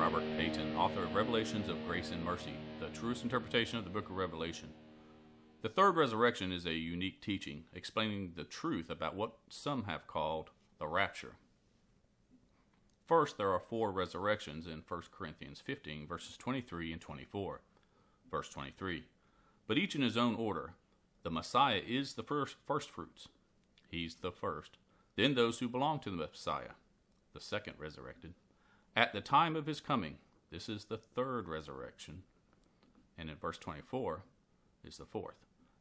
Robert Payton, author of Revelations of Grace and Mercy, the truest interpretation of the book of Revelation. The third resurrection is a unique teaching, explaining the truth about what some have called the rapture. First, there are four resurrections in 1 Corinthians 15, verses 23 and 24. Verse 23, but each in his own order. The Messiah is the first fruits. He's the first. Then those who belong to the Messiah, the second resurrected. At the time of his coming, this is the third resurrection. And in verse 24 is the fourth.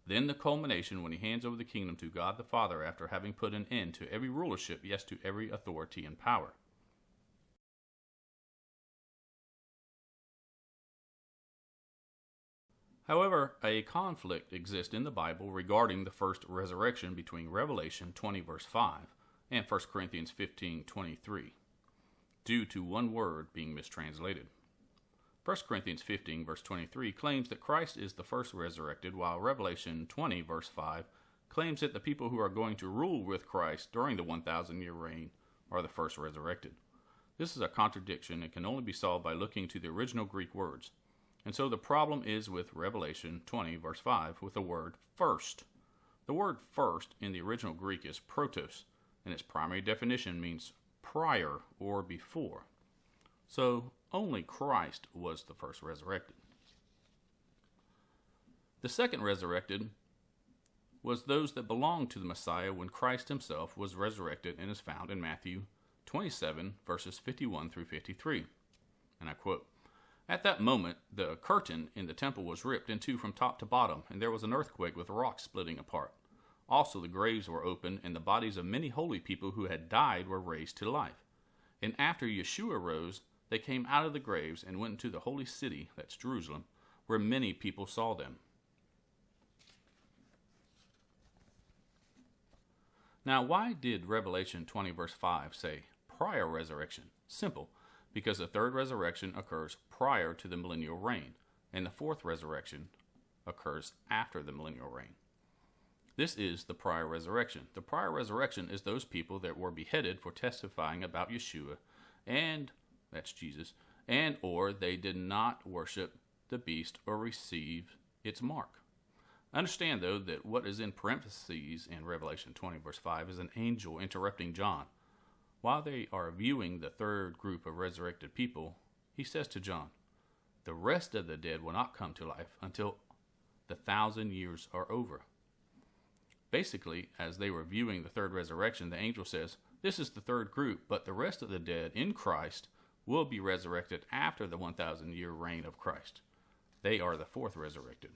Then the culmination when he hands over the kingdom to God the Father after having put an end to every rulership, yes, to every authority and power. However, a conflict exists in the Bible regarding the first resurrection between Revelation 20 verse 5 and 1 Corinthians 15:23, due to one word being mistranslated. 1 Corinthians 15 verse 23 claims that Christ is the first resurrected, while Revelation 20 verse 5 claims that the people who are going to rule with Christ during the 1,000-year reign are the first resurrected. This is a contradiction and can only be solved by looking to the original Greek words. And so the problem is with Revelation 20 verse 5 with the word first. The word first in the original Greek is protos, and its primary definition means prior or before. So only Christ was the first resurrected. The second resurrected was those that belonged to the Messiah when Christ himself was resurrected, and is found in Matthew 27 verses 51 through 53. And I quote, at that moment, the curtain in the temple was ripped in two from top to bottom, and there was an earthquake with rocks splitting apart. Also the graves were opened, and the bodies of many holy people who had died were raised to life. And after Yeshua rose, they came out of the graves and went into the holy city, that's Jerusalem, where many people saw them. Now, why did Revelation 20 verse 5 say prior resurrection? Simple. Because the third resurrection occurs prior to the millennial reign, and the fourth resurrection occurs after the millennial reign. This is the prior resurrection. The prior resurrection is those people that were beheaded for testifying about Yeshua, and that's Jesus, and or they did not worship the beast or receive its mark. Understand, though, that what is in parentheses in Revelation 20 verse 5 is an angel interrupting John. While they are viewing the third group of resurrected people, he says to John, the rest of the dead will not come to life until the 1,000 years are over. Basically, as they were viewing the third resurrection, the angel says, this is the third group, but the rest of the dead in Christ will be resurrected after the 1,000-year reign of Christ. They are the fourth resurrected.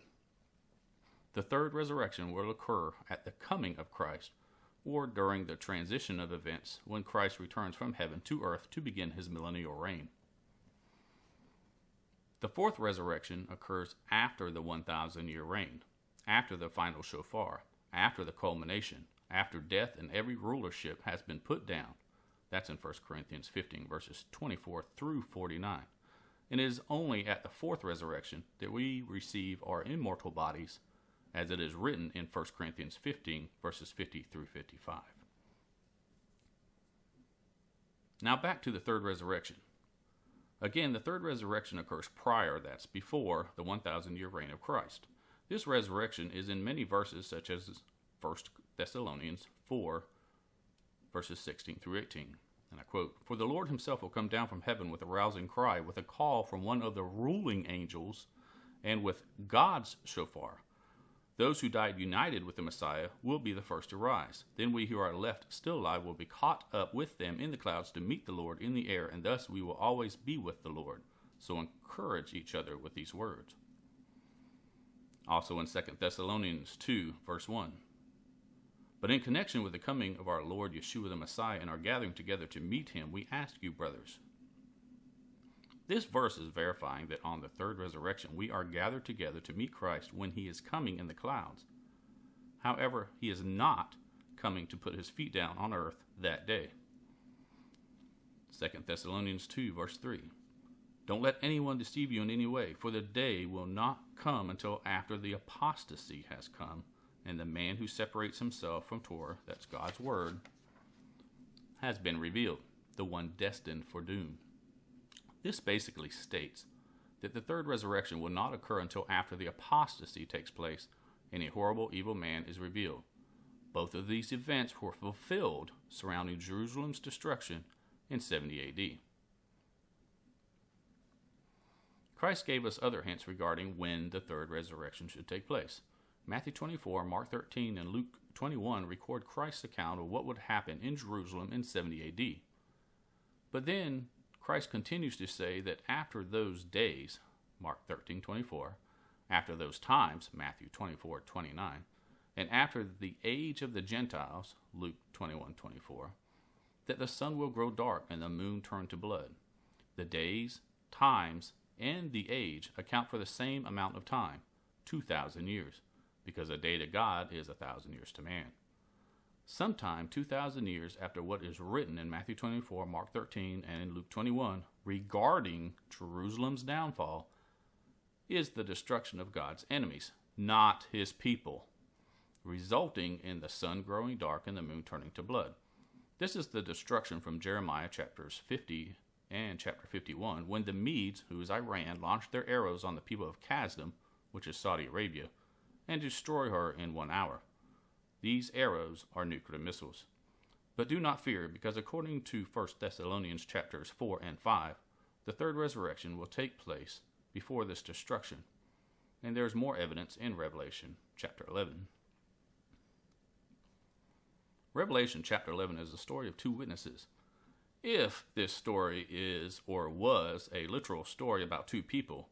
The third resurrection will occur at the coming of Christ, or during the transition of events when Christ returns from heaven to earth to begin his millennial reign. The fourth resurrection occurs after the 1,000-year reign, after the final shofar, after the culmination, after death and every rulership has been put down. That's in 1 Corinthians 15 verses 24 through 49. And it is only at the fourth resurrection that we receive our immortal bodies, as it is written in 1 Corinthians 15, verses 50 through 55. Now back to the third resurrection. Again, the third resurrection occurs prior, that's before, the 1,000-year reign of Christ. This resurrection is in many verses, such as 1 Thessalonians 4, verses 16 through 18. And I quote, for the Lord himself will come down from heaven with a rousing cry, with a call from one of the ruling angels, and with God's shofar. Those who died united with the Messiah will be the first to rise. Then we who are left still alive will be caught up with them in the clouds to meet the Lord in the air, and thus we will always be with the Lord. So encourage each other with these words. Also in 2 Thessalonians 2, verse 1. But in connection with the coming of our Lord Yeshua the Messiah and our gathering together to meet him, we ask you, brothers. This verse is verifying that on the third resurrection, we are gathered together to meet Christ when he is coming in the clouds. However, he is not coming to put his feet down on earth that day. 2 Thessalonians 2, verse 3. Don't let anyone deceive you in any way, for the day will not come until after the apostasy has come, and the man who separates himself from Torah, that's God's word, has been revealed, the one destined for doom. This basically states that the third resurrection will not occur until after the apostasy takes place and a horrible evil man is revealed. Both of these events were fulfilled surrounding Jerusalem's destruction in 70 AD. Christ gave us other hints regarding when the third resurrection should take place. Matthew 24, Mark 13, and Luke 21 record Christ's account of what would happen in Jerusalem in 70 AD. But then Christ continues to say that after those days, Mark 13:24, after those times, Matthew 24:29, and after the age of the Gentiles, Luke 21:24, that the sun will grow dark and the moon turn to blood. The days, times, and the age account for the same amount of time, 2,000 years, because a day to God is 1,000 years to man. Sometime 2,000 years after what is written in Matthew 24, Mark 13, and in Luke 21 regarding Jerusalem's downfall is the destruction of God's enemies, not his people, resulting in the sun growing dark and the moon turning to blood. This is the destruction from Jeremiah chapters 50 and chapter 51, when the Medes, who is Iran, launched their arrows on the people of Kasdim, which is Saudi Arabia, and destroy her in 1 hour. These arrows are nuclear missiles. But do not fear, because according to 1 Thessalonians chapters 4 and 5, the third resurrection will take place before this destruction, and there is more evidence in Revelation chapter 11. Revelation chapter 11 is the story of two witnesses. If this story is or was a literal story about two people,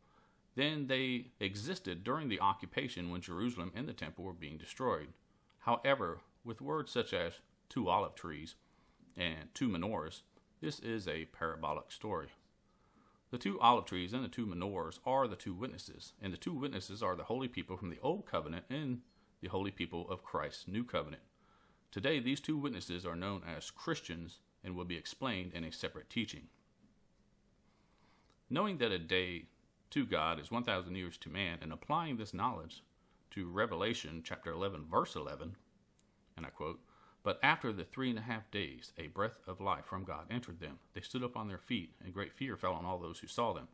then they existed during the occupation when Jerusalem and the temple were being destroyed. However, with words such as two olive trees and two menorahs, this is a parabolic story. The two olive trees and the two menorahs are the two witnesses, and the two witnesses are the holy people from the Old Covenant and the holy people of Christ's New Covenant. Today, these two witnesses are known as Christians and will be explained in a separate teaching. Knowing that a day to God is 1,000 years to man, and applying this knowledge to Revelation chapter 11, verse 11, and I quote, "But after the 3.5 days, a breath of life from God entered them. They stood up on their feet, and great fear fell on all those who saw them."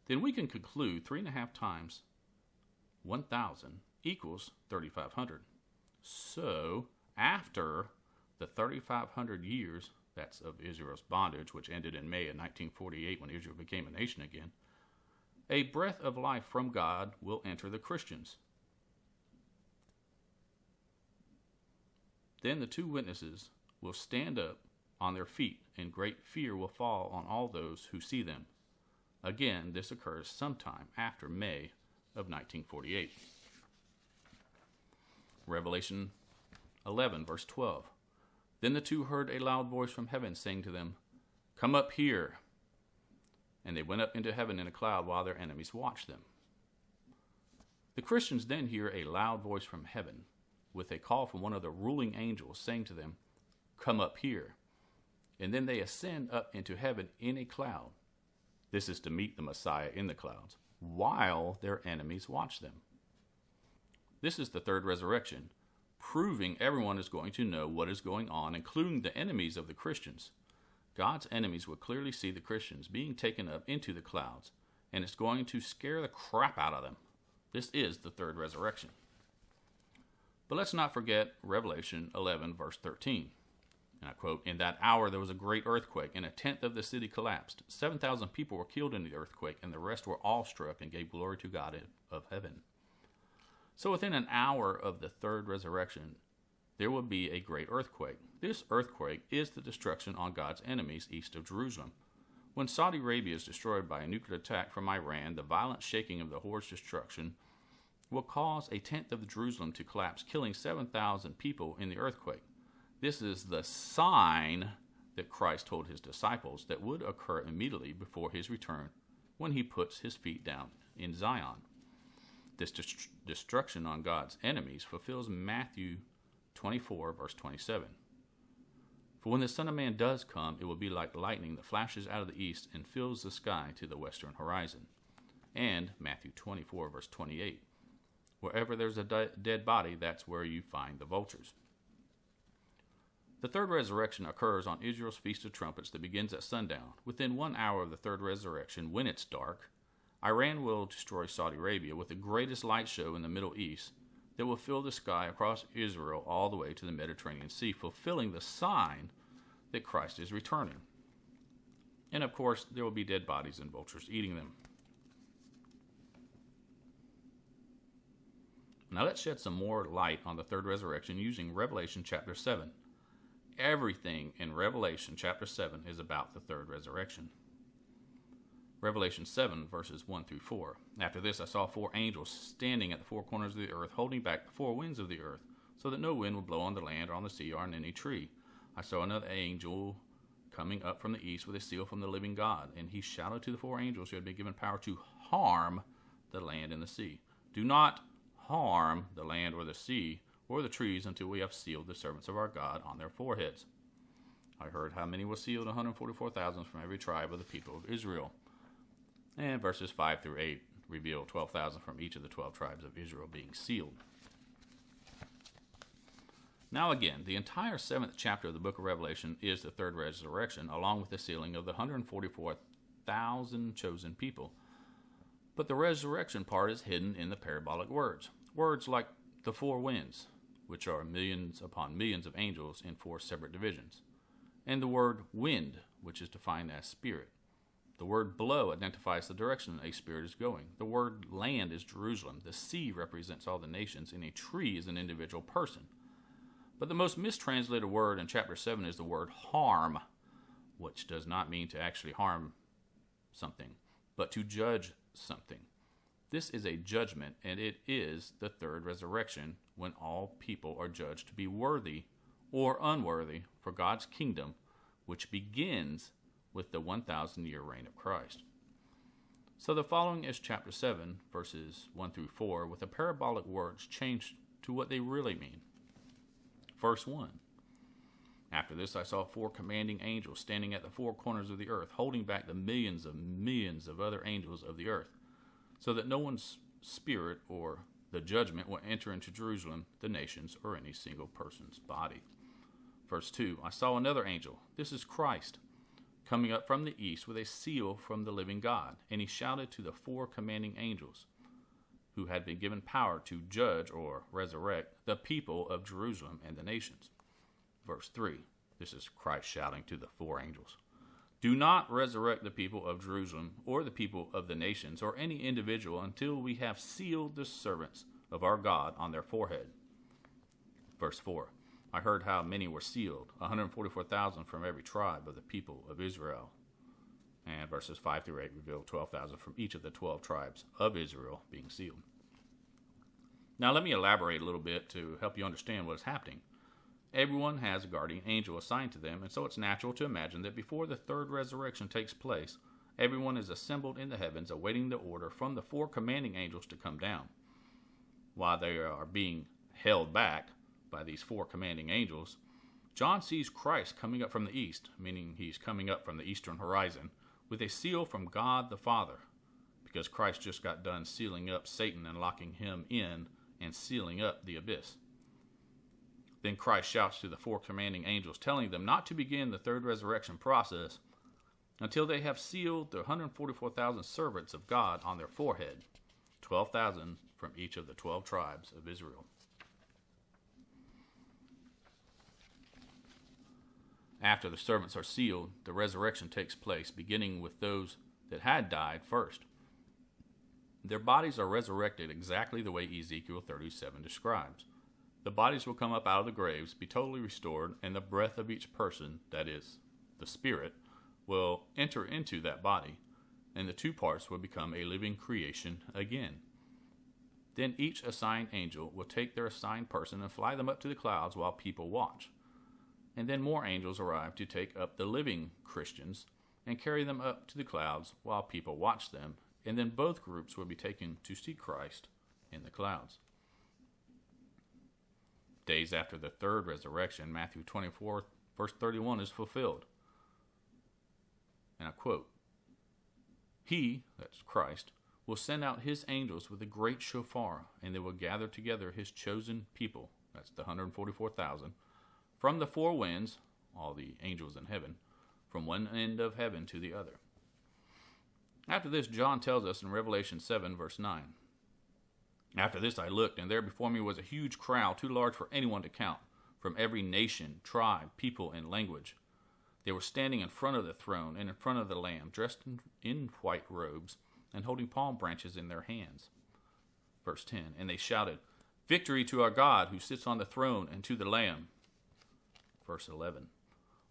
Then we can conclude 3.5 times 1,000 equals 3,500. So, after the 3,500 years, that's of Israel's bondage, which ended in May of 1948 when Israel became a nation again, a breath of life from God will enter the Christians. Then the two witnesses will stand up on their feet, and great fear will fall on all those who see them. Again, this occurs sometime after May of 1948. Revelation 11, verse 12. Then the two heard a loud voice from heaven saying to them, "Come up here." And they went up into heaven in a cloud while their enemies watched them. The Christians then hear a loud voice from heaven with a call from one of the ruling angels saying to them, "Come up here." And then they ascend up into heaven in a cloud. This is to meet the Messiah in the clouds, while their enemies watch them. This is the third resurrection, proving everyone is going to know what is going on, including the enemies of the Christians. God's enemies will clearly see the Christians being taken up into the clouds, and it's going to scare the crap out of them. This is the third resurrection. But let's not forget Revelation 11, verse 13. And I quote, "In that hour there was a great earthquake, and 1/10 of the city collapsed. 7,000 people were killed in the earthquake, and the rest were awestruck and gave glory to God of heaven." So within an hour of the third resurrection, there will be a great earthquake. This earthquake is the destruction on God's enemies east of Jerusalem. When Saudi Arabia is destroyed by a nuclear attack from Iran, the violent shaking of the horde's destruction will cause 1/10 of Jerusalem to collapse, killing 7,000 people in the earthquake. This is the sign that Christ told his disciples that would occur immediately before his return when he puts his feet down in Zion. This destruction on God's enemies fulfills Matthew 24, verse 27. "For when the Son of Man does come, it will be like lightning that flashes out of the east and fills the sky to the western horizon." And Matthew 24, verse 28. "Wherever there's a dead body, that's where you find the vultures." The third resurrection occurs on Israel's Feast of Trumpets that begins at sundown. Within 1 hour of the third resurrection, when it's dark, Iran will destroy Saudi Arabia with the greatest light show in the Middle East that will fill the sky across Israel all the way to the Mediterranean Sea, fulfilling the sign that Christ is returning. And of course, there will be dead bodies and vultures eating them. Now let's shed some more light on the third resurrection using Revelation chapter 7. Everything in Revelation chapter 7 is about the third resurrection. Revelation 7, verses 1 through 4. After this I saw 4 angels standing at the 4 corners of the earth, holding back the 4 winds of the earth, so that no wind would blow on the land or on the sea or on any tree. I saw another angel coming up from the east with a seal from the living God, and he shouted to the 4 angels who had been given power to harm the land and the sea. Do not harm the land or the sea or the trees until we have sealed the servants of our God on their foreheads. I heard how many were sealed, 144,000 from every tribe of the people of Israel. And verses 5 through 8 reveal 12,000 from each of the 12 tribes of Israel being sealed. Now again, the entire 7th chapter of the book of Revelation is the third resurrection, along with the sealing of the 144,000 chosen people. But the resurrection part is hidden in the parabolic words. Words like the 4 winds, which are millions upon millions of angels in 4 separate divisions. And the word wind, which is defined as spirit. The word blow identifies the direction a spirit is going. The word land is Jerusalem. The sea represents all the nations, and a tree is an individual person. But the most mistranslated word in chapter 7 is the word harm, which does not mean to actually harm something, but to judge something. This is a judgment, and it is the third resurrection, when all people are judged to be worthy or unworthy for God's kingdom, which begins with the 1,000-year reign of Christ. So the following is chapter 7, verses 1 through 4, with the parabolic words changed to what they really mean. Verse 1. After this I saw 4 commanding angels standing at the 4 corners of the earth, holding back the millions of other angels of the earth, so that no one's spirit or the judgment will enter into Jerusalem, the nations, or any single person's body. Verse 2. I saw another angel. This is Christ, coming up from the east with a seal from the living God, and he shouted to the 4 commanding angels, who had been given power to judge or resurrect the people of Jerusalem and the nations. Verse 3. This is Christ shouting to the 4 angels. Do not resurrect the people of Jerusalem or the people of the nations or any individual until we have sealed the servants of our God on their forehead. Verse 4. I heard how many were sealed, 144,000 from every tribe of the people of Israel. And verses 5 through 8 reveal 12,000 from each of the 12 tribes of Israel being sealed. Now let me elaborate a little bit to help you understand what is happening. Everyone has a guardian angel assigned to them, and so it's natural to imagine that before the third resurrection takes place, everyone is assembled in the heavens awaiting the order from the 4 commanding angels to come down. While they are being held back by these 4 commanding angels, John sees Christ coming up from the east, meaning he's coming up from the eastern horizon, with a seal from God the Father, because Christ just got done sealing up Satan and locking him in and sealing up the abyss. Then Christ shouts to the 4 commanding angels, telling them not to begin the third resurrection process until they have sealed the 144,000 servants of God on their forehead, 12,000 from each of the 12 tribes of Israel. After the servants are sealed, the resurrection takes place, beginning with those that had died first. Their bodies are resurrected exactly the way Ezekiel 37 describes. The bodies will come up out of the graves, be totally restored, and the breath of each person, that is, the spirit, will enter into that body, and the 2 parts will become a living creation again. Then each assigned angel will take their assigned person and fly them up to the clouds while people watch. And then more angels arrive to take up the living Christians and carry them up to the clouds while people watch them, and then both groups will be taken to see Christ in the clouds. Days after the third resurrection, Matthew 24, verse 31 is fulfilled. And I quote, He, that's Christ, will send out his angels with a great shofar, and they will gather together his chosen people, that's the 144,000, from the four winds, all the angels in heaven, from one end of heaven to the other. After this, John tells us in Revelation 7, verse 9, "After this I looked, and there before me was a huge crowd, too large for anyone to count, from every nation, tribe, people, and language. They were standing in front of the throne and in front of the Lamb, dressed in white robes and holding palm branches in their hands." Verse 10, "And they shouted, 'Victory to our God who sits on the throne and to the Lamb.'" Verse 11,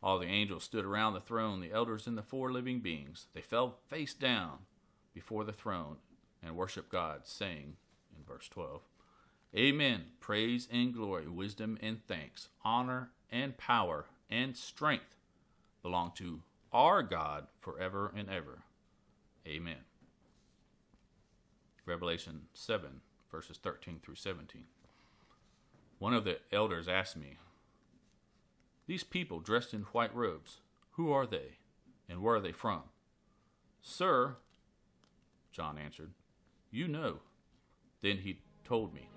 "All the angels stood around the throne, the elders and the four living beings. They fell face down before the throne and worshiped God, saying," in verse 12, "Amen, praise and glory, wisdom and thanks, honor and power and strength belong to our God forever and ever. Amen." Revelation 7, verses 13 through 17. One of the elders asked me, "These people dressed in white robes, who are they, and where are they from?" "Sir," John answered, "you know." Then he told me,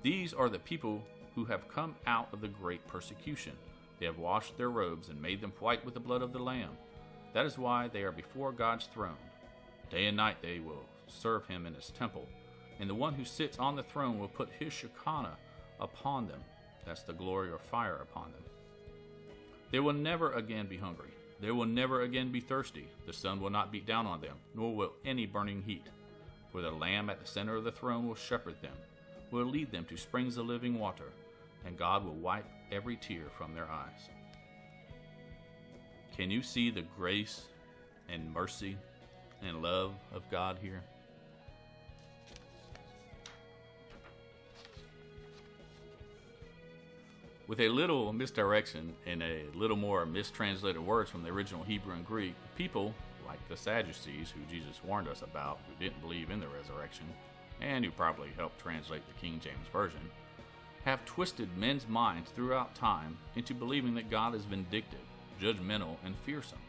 "These are the people who have come out of the great persecution. They have washed their robes and made them white with the blood of the Lamb. That is why they are before God's throne. Day and night they will serve him in his temple, and the one who sits on the throne will put his Shekinah upon them." That's the glory or fire upon them. "They will never again be hungry. They will never again be thirsty. The sun will not beat down on them, nor will any burning heat. For the Lamb at the center of the throne will shepherd them, will lead them to springs of living water, and God will wipe every tear from their eyes." Can you see the grace and mercy and love of God here? With a little misdirection and a little more mistranslated words from the original Hebrew and Greek, people, like the Sadducees, who Jesus warned us about, who didn't believe in the resurrection, and who probably helped translate the King James Version, have twisted men's minds throughout time into believing that God is vindictive, judgmental, and fearsome,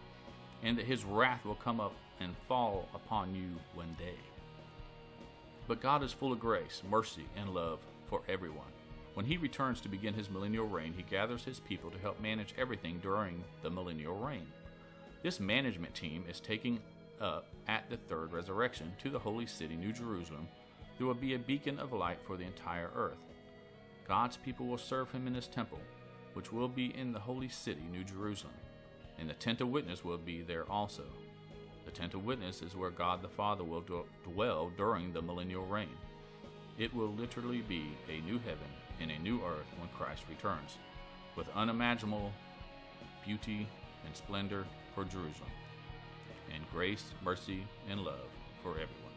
and that his wrath will come up and fall upon you one day. But God is full of grace, mercy, and love for everyone. When he returns to begin his millennial reign, he gathers his people to help manage everything during the millennial reign. This management team is taking up at the third resurrection to the holy city, New Jerusalem. There will be a beacon of light for the entire earth. God's people will serve him in his temple, which will be in the holy city, New Jerusalem, and the tent of witness will be there also. The tent of witness is where God the Father will dwell during the millennial reign. It will literally be a new heaven and a new earth when Christ returns, with unimaginable beauty and splendor for Jerusalem, and grace, mercy, and love for everyone.